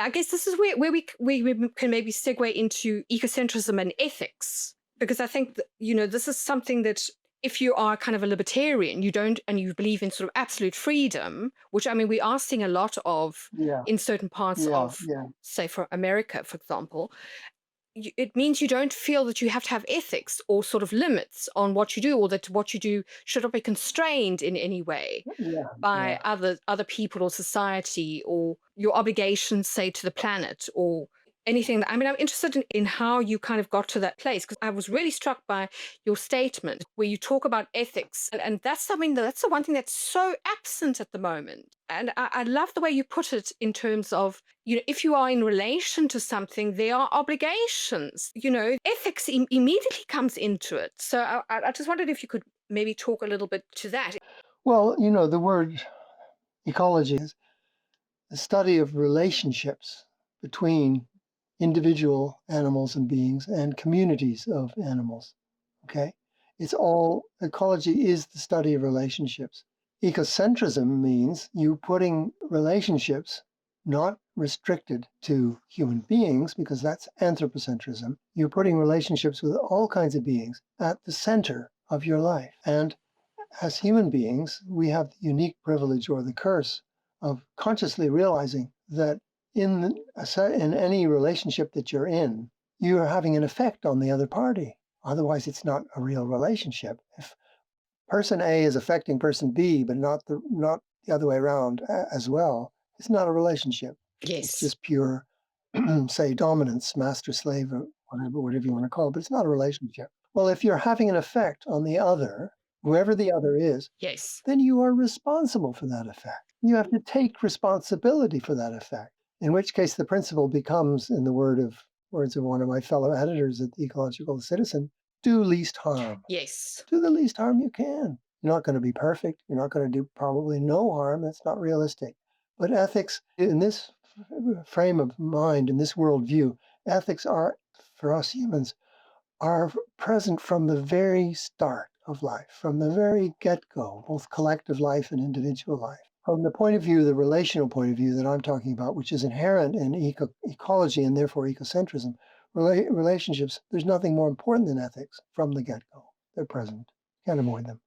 I guess this is where we can maybe segue into ecocentrism and ethics, because I think that, this is something that if you are kind of a libertarian, you don't, and you believe in sort of absolute freedom, which I mean, we are seeing a lot of Yeah, in certain parts yeah, of, yeah. say, for America, for example. It means you don't feel that you have to have ethics or sort of limits on what you do, or that what you do should not be constrained in any way Yeah, by yeah. other people or society, or your obligations, say, to the planet, or anything. I mean, I'm interested in how you kind of got to that place, because I was really struck by your statement where you talk about ethics, and that's something that's the one thing that's so absent at the moment. And I love the way you put it in terms of, if you are in relation to something, there are obligations. Ethics immediately comes into it. So I just wondered if you could maybe talk a little bit to that. Well, the word ecology is the study of relationships between individual animals and beings and communities of animals. Okay? It's all, ecology is the study of relationships. Ecocentrism means you putting relationships not restricted to human beings, because that's anthropocentrism. You're putting relationships with all kinds of beings at the center of your life. And as human beings, we have the unique privilege or the curse of consciously realizing that in any relationship that you're in, you are having an effect on the other party. Otherwise, it's not a real relationship. If person A is affecting person B, but not the other way around as well, it's not a relationship. It's Yes. just pure, say, dominance, master slave, or whatever you want to call it. But it's not a relationship. Well, if you're having an effect on the other, whoever the other is, Yes. then you are responsible for that effect. You have to take responsibility for that effect. In which case, the principle becomes, in the words of one of my fellow editors at the Ecological Citizen, do least harm. Yes. Do the least harm you can. You're not going to be perfect. You're not going to do probably no harm. That's not realistic. But ethics, in this frame of mind, in this worldview, ethics are, for us humans, are present from the very start of life, from the very get go, both collective life and individual life. From the point of view, the relational point of view that I'm talking about, which is inherent in ecology and therefore ecocentrism, relationships, there's nothing more important than ethics from the get go. They're present. Can't avoid them.